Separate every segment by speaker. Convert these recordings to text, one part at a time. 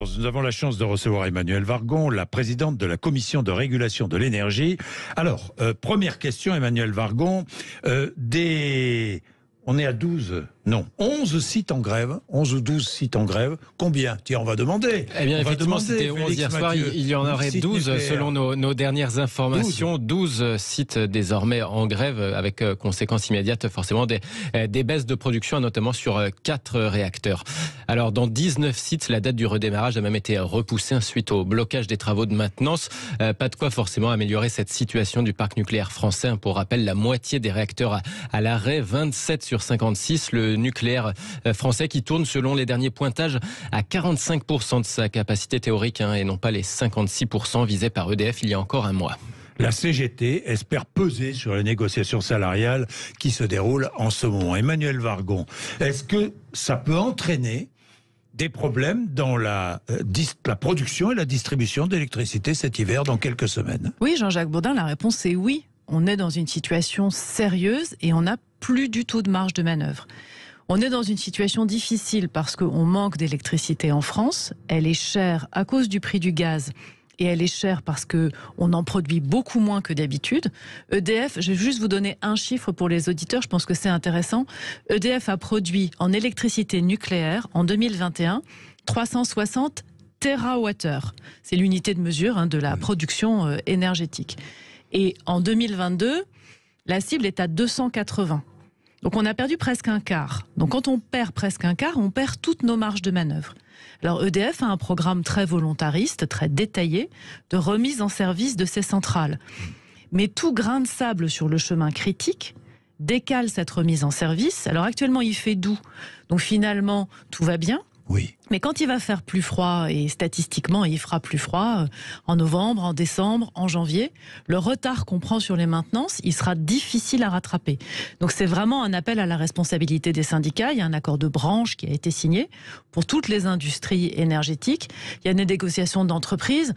Speaker 1: 14, nous avons la chance de recevoir Emmanuelle Wargon, la présidente de la Commission de régulation de l'énergie. Alors, première question, Emmanuelle Wargon, on est à 11 sites en grève, 11 ou 12 sites en grève. Combien? Tiens, on va demander.
Speaker 2: Eh bien, effectivement, c'était 11 hier soir. Il y en aurait 12 selon nos dernières informations. 12 sites désormais en grève, avec conséquences immédiates, forcément, des baisses de production, notamment sur 4 réacteurs. Alors, dans 19 sites, la date du redémarrage a même été repoussée suite au blocage des travaux de maintenance. Pas de quoi forcément améliorer cette situation du parc nucléaire français. Pour rappel, la moitié des réacteurs à l'arrêt, 27 sur 56. Le nucléaire français qui tourne selon les derniers pointages à 45% de sa capacité théorique et non pas les 56% visés par EDF il y a encore un mois.
Speaker 1: La CGT espère peser sur les négociations salariales qui se déroulent en ce moment. Emmanuelle Wargon, est-ce que ça peut entraîner des problèmes dans la production et la distribution d'électricité cet hiver dans quelques semaines?
Speaker 3: Oui, Jean-Jacques Bourdin, la réponse est oui. On est dans une situation sérieuse et on n'a plus du tout de marge de manœuvre. On est dans une situation difficile parce qu'on manque d'électricité en France. Elle est chère à cause du prix du gaz et elle est chère parce qu'on en produit beaucoup moins que d'habitude. EDF, je vais juste vous donner un chiffre pour les auditeurs, je pense que c'est intéressant. EDF a produit en électricité nucléaire en 2021 360 TWh. C'est l'unité de mesure de la production énergétique. Et en 2022, la cible est à 280. Donc on a perdu presque un quart. Donc quand on perd presque un quart, on perd toutes nos marges de manœuvre. Alors EDF a un programme très volontariste, très détaillé, de remise en service de ces centrales. Mais tout grain de sable sur le chemin critique décale cette remise en service. Alors actuellement il fait doux, donc finalement tout va bien.
Speaker 1: Oui.
Speaker 3: Mais quand il va faire plus froid, et statistiquement il fera plus froid en novembre, en décembre, en janvier, le retard qu'on prend sur les maintenances, il sera difficile à rattraper. Donc c'est vraiment un appel à la responsabilité des syndicats. Il y a un accord de branche qui a été signé pour toutes les industries énergétiques. Il y a des négociations d'entreprise.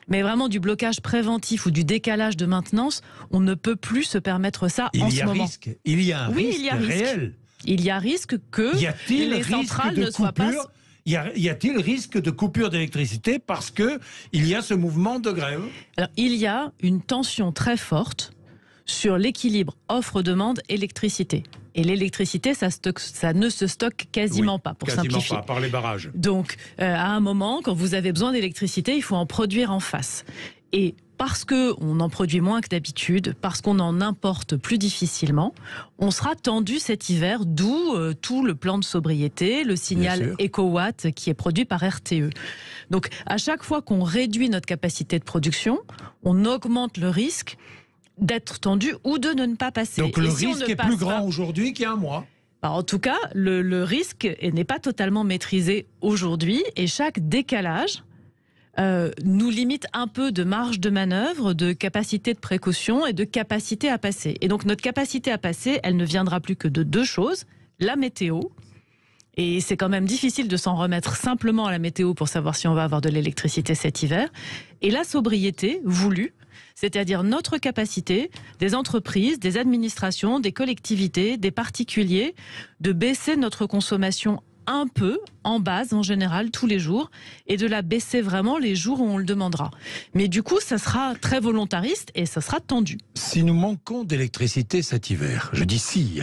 Speaker 3: Mais vraiment du blocage préventif ou du décalage de maintenance, on ne peut plus se permettre ça en ce moment.
Speaker 1: Il y a un risque réel.
Speaker 3: Il y a risque que les centrales ne soient pas...
Speaker 1: Y a-t-il risque de coupure d'électricité parce qu'il y a ce mouvement de grève?
Speaker 3: Alors, il y a une tension très forte sur l'équilibre offre-demande électricité. Et l'électricité, ça ne se stocke quasiment pas, pour simplifier.
Speaker 1: Quasiment pas, par les barrages.
Speaker 3: Donc, à un moment, quand vous avez besoin d'électricité, il faut en produire en face. Et parce qu'on en produit moins que d'habitude, parce qu'on en importe plus difficilement, on sera tendu cet hiver, d'où tout le plan de sobriété, le signal EcoWatt qui est produit par RTE. Donc à chaque fois qu'on réduit notre capacité de production, on augmente le risque d'être tendu ou de ne pas passer.
Speaker 1: Donc le risque est plus grand aujourd'hui qu'il y a un mois.
Speaker 3: En tout cas, le risque n'est pas totalement maîtrisé aujourd'hui et chaque décalage nous limite un peu de marge de manœuvre, de capacité de précaution et de capacité à passer. Et donc notre capacité à passer, elle ne viendra plus que de 2 choses, la météo, et c'est quand même difficile de s'en remettre simplement à la météo pour savoir si on va avoir de l'électricité cet hiver, et la sobriété voulue, c'est-à-dire notre capacité, des entreprises, des administrations, des collectivités, des particuliers, de baisser notre consommation un peu, en base en général, tous les jours, et de la baisser vraiment les jours où on le demandera. Mais du coup, ça sera très volontariste et ça sera tendu.
Speaker 1: Si nous manquons d'électricité cet hiver, je dis si,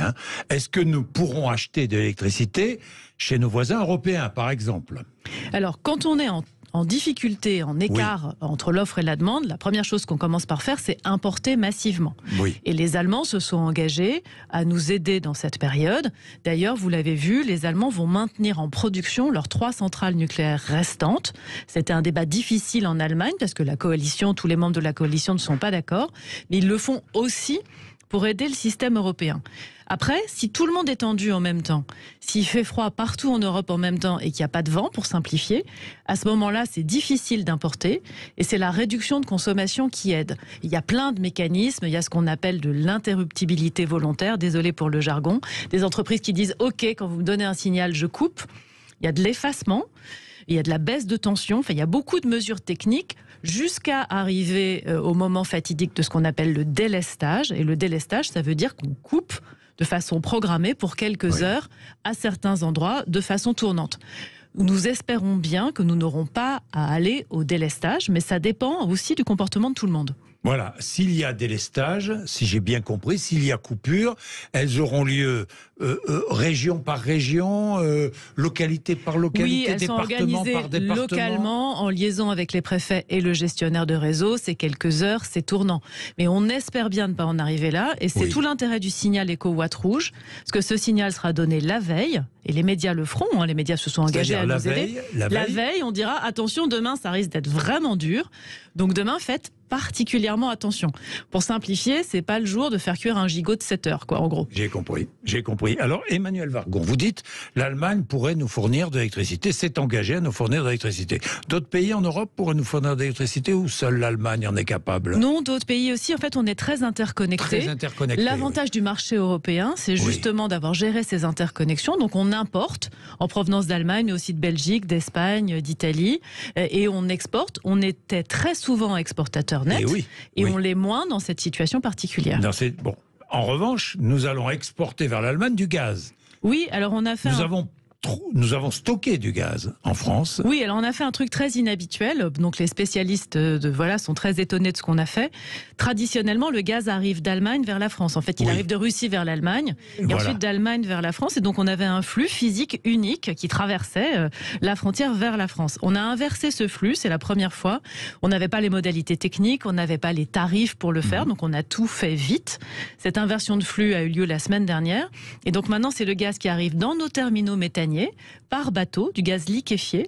Speaker 1: est-ce que nous pourrons acheter de l'électricité chez nos voisins européens, par exemple?
Speaker 3: Alors, quand on est en difficulté, en écart entre l'offre et la demande, la première chose qu'on commence par faire, c'est importer massivement.
Speaker 1: Oui.
Speaker 3: Et les Allemands se sont engagés à nous aider dans cette période. D'ailleurs, vous l'avez vu, les Allemands vont maintenir en production leurs 3 centrales nucléaires restantes. C'était un débat difficile en Allemagne parce que la coalition, tous les membres de la coalition ne sont pas d'accord. Mais ils le font aussi pour aider le système européen. Après, si tout le monde est tendu en même temps, s'il fait froid partout en Europe en même temps et qu'il n'y a pas de vent, pour simplifier, à ce moment-là, c'est difficile d'importer et c'est la réduction de consommation qui aide. Il y a plein de mécanismes, il y a ce qu'on appelle de l'interruptibilité volontaire, désolé pour le jargon, des entreprises qui disent « Ok, quand vous me donnez un signal, je coupe ». Il y a de l'effacement, il y a de la baisse de tension, il y a beaucoup de mesures techniques jusqu'à arriver au moment fatidique de ce qu'on appelle le délestage. Et le délestage, ça veut dire qu'on coupe de façon programmée pour quelques heures à certains endroits de façon tournante. nous espérons bien que nous n'aurons pas à aller au délestage, mais ça dépend aussi du comportement de tout le monde.
Speaker 1: Voilà, s'il y a délestage, si j'ai bien compris, s'il y a coupure, elles auront lieu région par région, localité par localité, département par département.
Speaker 3: Localement, en liaison avec les préfets et le gestionnaire de réseau. C'est quelques heures, c'est tournant. Mais on espère bien ne pas en arriver là. Et c'est tout l'intérêt du signal éco-watt rouge, parce que ce signal sera donné la veille, et les médias le feront, hein, les médias se sont engagés à nous aider. La veille, on dira, attention, demain, ça risque d'être vraiment dur. Donc demain, faites particulièrement attention. Pour simplifier, c'est pas le jour de faire cuire un gigot de 7 heures, quoi, en gros.
Speaker 1: J'ai compris. Alors, Emmanuel Vargon, vous dites, l'Allemagne pourrait nous fournir de l'électricité, s'est engagée à nous fournir de l'électricité. D'autres pays en Europe pourraient nous fournir de l'électricité ou seule l'Allemagne en est capable?
Speaker 3: Non, d'autres pays aussi. En fait, on est très interconnectés. L'avantage du marché européen, c'est justement d'avoir géré ces interconnexions. Donc, on importe en provenance d'Allemagne, mais aussi de Belgique, d'Espagne, d'Italie. Et on exporte. On était très souvent exportateur net. Et on l'est moins dans cette situation particulière.
Speaker 1: Bon. En revanche, nous allons exporter vers l'Allemagne du gaz.
Speaker 3: Oui, alors on a fait...
Speaker 1: Nous avons stocké du gaz en France.
Speaker 3: Oui, alors on a fait un truc très inhabituel. Donc les spécialistes sont très étonnés de ce qu'on a fait. Traditionnellement, le gaz arrive d'Allemagne vers la France. En fait, il arrive de Russie vers l'Allemagne et ensuite d'Allemagne vers la France. Et donc on avait un flux physique unique qui traversait la frontière vers la France. On a inversé ce flux, c'est la première fois. On n'avait pas les modalités techniques, on n'avait pas les tarifs pour le faire. Donc on a tout fait vite. Cette inversion de flux a eu lieu la semaine dernière. Et donc maintenant, c'est le gaz qui arrive dans nos terminaux méthaniers par bateau, du gaz liquéfié,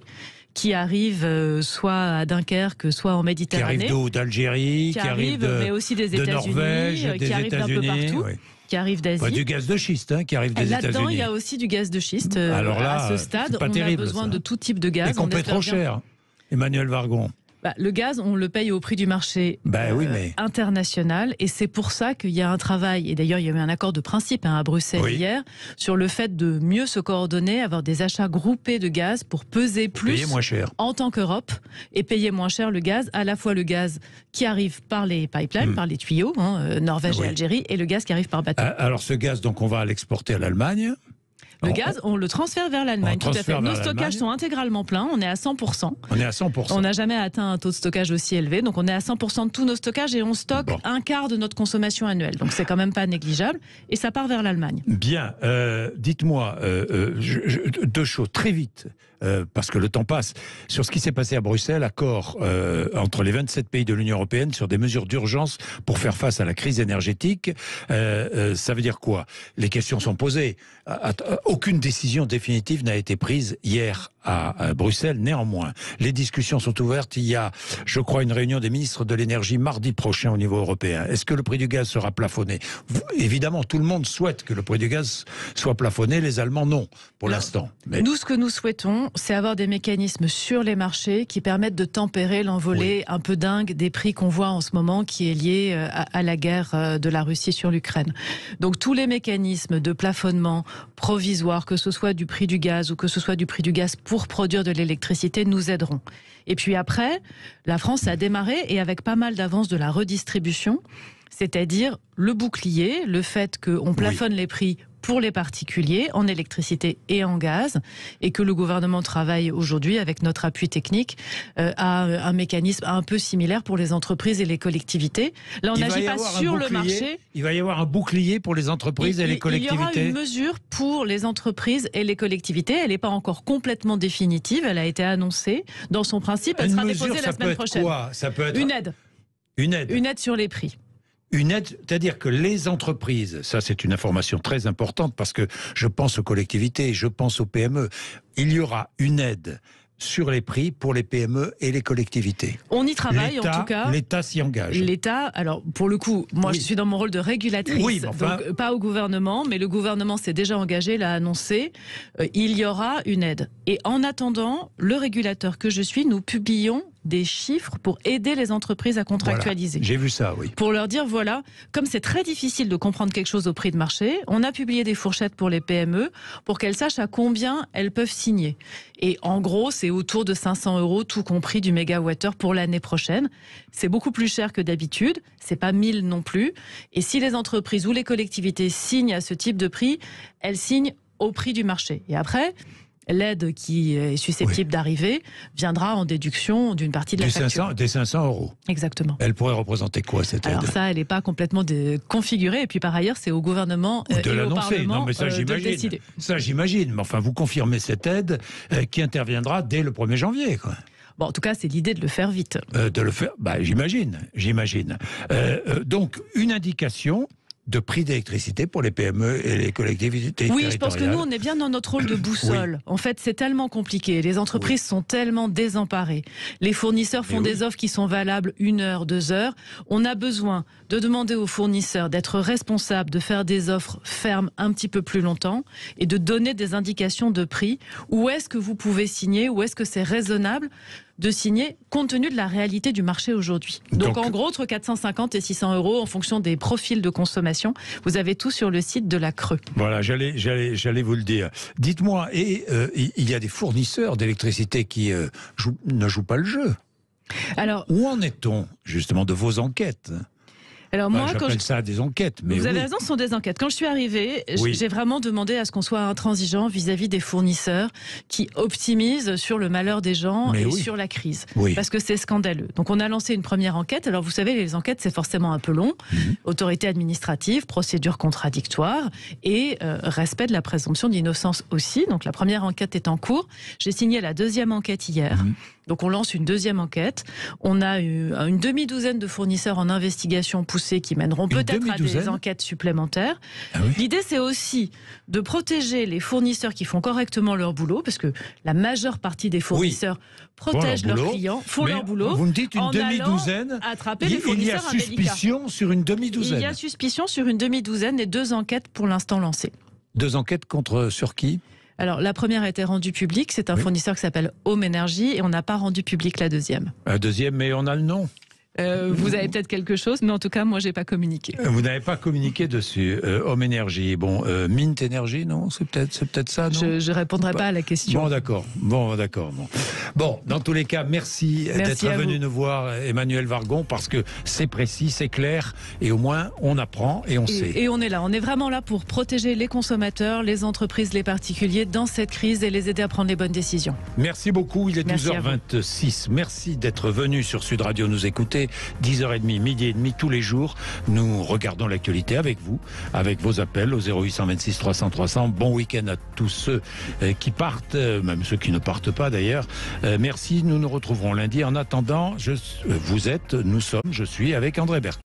Speaker 3: qui arrive soit à Dunkerque, soit en Méditerranée.
Speaker 1: Qui arrive d'où? D'Algérie,
Speaker 3: qui arrive mais aussi des États-Unis,
Speaker 1: Norvège,
Speaker 3: qui arrive d'un peu partout. Qui arrive d'Asie.
Speaker 1: Du gaz de schiste qui arrive des États-Unis.
Speaker 3: Là-dedans, il y a aussi du gaz de schiste.
Speaker 1: Alors là,
Speaker 3: à ce stade, on a besoin de tout type de gaz.
Speaker 1: Et qu'on paie trop cher, Emmanuel Vargon.
Speaker 3: Le gaz, on le paye au prix du marché international, et c'est pour ça qu'il y a un travail, et d'ailleurs il y a eu un accord de principe à Bruxelles hier, sur le fait de mieux se coordonner, avoir des achats groupés de gaz pour peser plus
Speaker 1: payer moins cher
Speaker 3: en tant qu'Europe, et payer moins cher le gaz, à la fois le gaz qui arrive par les pipelines, par les tuyaux, Norvège et Algérie, et le gaz qui arrive par bateau.
Speaker 1: Alors ce gaz, donc on va l'exporter à l'Allemagne.
Speaker 3: Le gaz, on le transfère vers l'Allemagne, tout à fait. Nos stockages sont intégralement pleins, on est à 100%. On n'a jamais atteint un taux de stockage aussi élevé, donc on est à 100% de tous nos stockages et on stocke un quart de notre consommation annuelle. Donc c'est quand même pas négligeable et ça part vers l'Allemagne.
Speaker 1: Bien, dites-moi deux choses très vite. Parce que le temps passe, sur ce qui s'est passé à Bruxelles, accord entre les 27 pays de l'Union européenne sur des mesures d'urgence pour faire face à la crise énergétique. Ça veut dire quoi? Les questions sont posées. Aucune décision définitive n'a été prise hier à Bruxelles. Néanmoins, les discussions sont ouvertes. Il y a, je crois, une réunion des ministres de l'énergie mardi prochain au niveau européen. Est-ce que le prix du gaz sera plafonné? Évidemment, tout le monde souhaite que le prix du gaz soit plafonné. Les Allemands, non, pour l'instant. Mais...
Speaker 3: Nous, ce que nous souhaitons, c'est avoir des mécanismes sur les marchés qui permettent de tempérer l'envolée un peu dingue des prix qu'on voit en ce moment, qui est liée à la guerre de la Russie sur l'Ukraine. Donc tous les mécanismes de plafonnement provisoire, que ce soit du prix du gaz ou que ce soit du prix du gaz pour produire de l'électricité, nous aideront. Et puis après, la France a démarré, et avec pas mal d'avance, de la redistribution, c'est-à-dire le bouclier, le fait qu'on plafonne les prix pour les particuliers en électricité et en gaz, et que le gouvernement travaille aujourd'hui avec notre appui technique à un mécanisme un peu similaire pour les entreprises et les collectivités. Là, on n'agit pas sur le marché.
Speaker 1: Il va y avoir un bouclier pour les entreprises et les collectivités.
Speaker 3: Il y aura une mesure pour les entreprises et les collectivités. Elle n'est pas encore complètement définitive. Elle a été annoncée dans son principe. Elle sera déposée la semaine prochaine.
Speaker 1: Ça peut être
Speaker 3: une aide.
Speaker 1: Une aide.
Speaker 3: Une aide sur les prix.
Speaker 1: Une aide, c'est-à-dire que les entreprises, ça c'est une information très importante parce que je pense aux collectivités, je pense aux PME, il y aura une aide sur les prix pour les PME et les collectivités.
Speaker 3: On y travaille en tout cas.
Speaker 1: L'État s'y engage.
Speaker 3: L'État, alors pour le coup, moi je suis dans mon rôle de régulatrice, donc pas au gouvernement, mais le gouvernement s'est déjà engagé, l'a annoncé, il y aura une aide. Et en attendant, le régulateur que je suis, nous publions des chiffres pour aider les entreprises à contractualiser.
Speaker 1: Voilà, j'ai vu ça, oui.
Speaker 3: Pour leur dire, voilà, comme c'est très difficile de comprendre quelque chose au prix de marché, on a publié des fourchettes pour les PME pour qu'elles sachent à combien elles peuvent signer. Et en gros, c'est autour de 500 €, tout compris du mégawattheure pour l'année prochaine. C'est beaucoup plus cher que d'habitude, c'est pas 1000 non plus. Et si les entreprises ou les collectivités signent à ce type de prix, elles signent au prix du marché. Et après, l'aide qui est susceptible d'arriver viendra en déduction d'une partie de la facture.
Speaker 1: Des 500 euros.
Speaker 3: Exactement.
Speaker 1: Elle pourrait représenter quoi, cette aide?
Speaker 3: Alors ça, elle n'est pas complètement configurée. Et puis par ailleurs, c'est au gouvernement et au Parlement de décider.
Speaker 1: Ça, j'imagine. Mais enfin, vous confirmez cette aide qui interviendra dès le 1er janvier, quoi.
Speaker 3: Bon, en tout cas, c'est l'idée de le faire vite.
Speaker 1: De le faire, j'imagine. Donc, une indication de prix d'électricité pour les PME et les collectivités territoriales.
Speaker 3: Oui, je pense que nous, on est bien dans notre rôle de boussole. Oui. En fait, c'est tellement compliqué. Les entreprises sont tellement désemparées. Les fournisseurs font des offres qui sont valables 1 heure, 2 heures. On a besoin de demander aux fournisseurs d'être responsables, de faire des offres fermes un petit peu plus longtemps et de donner des indications de prix. Où est-ce que vous pouvez signer? Où est-ce que c'est raisonnable de signer compte tenu de la réalité du marché aujourd'hui. Donc en gros, entre 450 et 600 euros en fonction des profils de consommation. Vous avez tout sur le site de la Creux.
Speaker 1: Voilà, j'allais vous le dire. Dites-moi, il y a des fournisseurs d'électricité qui ne jouent pas le jeu.
Speaker 3: Alors,
Speaker 1: où en est-on justement de vos enquêtes?
Speaker 3: Alors moi,
Speaker 1: j'appelle ça des enquêtes. Mais
Speaker 3: vous avez raison, ce sont des enquêtes. Quand je suis arrivée, j'ai vraiment demandé à ce qu'on soit intransigeant vis-à-vis des fournisseurs qui optimisent sur le malheur des gens sur la crise. Parce que c'est scandaleux. Donc on a lancé une première enquête. Alors vous savez, les enquêtes, c'est forcément un peu long. Autorité administrative, procédure contradictoire et respect de la présomption d'innocence aussi. Donc la première enquête est en cours. J'ai signé la deuxième enquête hier. Donc on lance une deuxième enquête. On a eu une demi-douzaine de fournisseurs en investigation poussée qui mèneront peut-être à des enquêtes supplémentaires. L'idée, c'est aussi de protéger les fournisseurs qui font correctement leur boulot, parce que la majeure partie des fournisseurs protègent leurs clients, font leur boulot.
Speaker 1: Vous me dites une demi-douzaine. Il y a suspicion sur une demi-douzaine.
Speaker 3: Il y a suspicion sur une demi-douzaine et 2 enquêtes pour l'instant lancées.
Speaker 1: 2 enquêtes sur qui ?
Speaker 3: Alors, la première a été rendue publique. C'est un fournisseur qui s'appelle Home Energy et on n'a pas rendu public la deuxième.
Speaker 1: La deuxième, mais on a le nom.
Speaker 3: Vous avez peut-être quelque chose, mais en tout cas, moi, j'ai pas communiqué.
Speaker 1: Vous n'avez pas communiqué dessus. Home Energy, Mint Energy, non? C'est peut-être ça, non?
Speaker 3: Je répondrai pas à la question.
Speaker 1: Bon, d'accord. Bon, dans tous les cas, merci d'être venu nous voir, Emmanuelle Wargon, parce que c'est précis, c'est clair, et au moins, on apprend et on sait.
Speaker 3: Et on est là. On est vraiment là pour protéger les consommateurs, les entreprises, les particuliers dans cette crise et les aider à prendre les bonnes décisions.
Speaker 1: Merci beaucoup. Il est 12h26. Merci d'être venu sur Sud Radio nous écouter. 10h30, midi et demi tous les jours. Nous regardons l'actualité avec vous, avec vos appels au 0826 300 300. Bon week-end à tous ceux qui partent, même ceux qui ne partent pas d'ailleurs. Merci, nous nous retrouverons lundi. En attendant, je suis avec André Bertrand.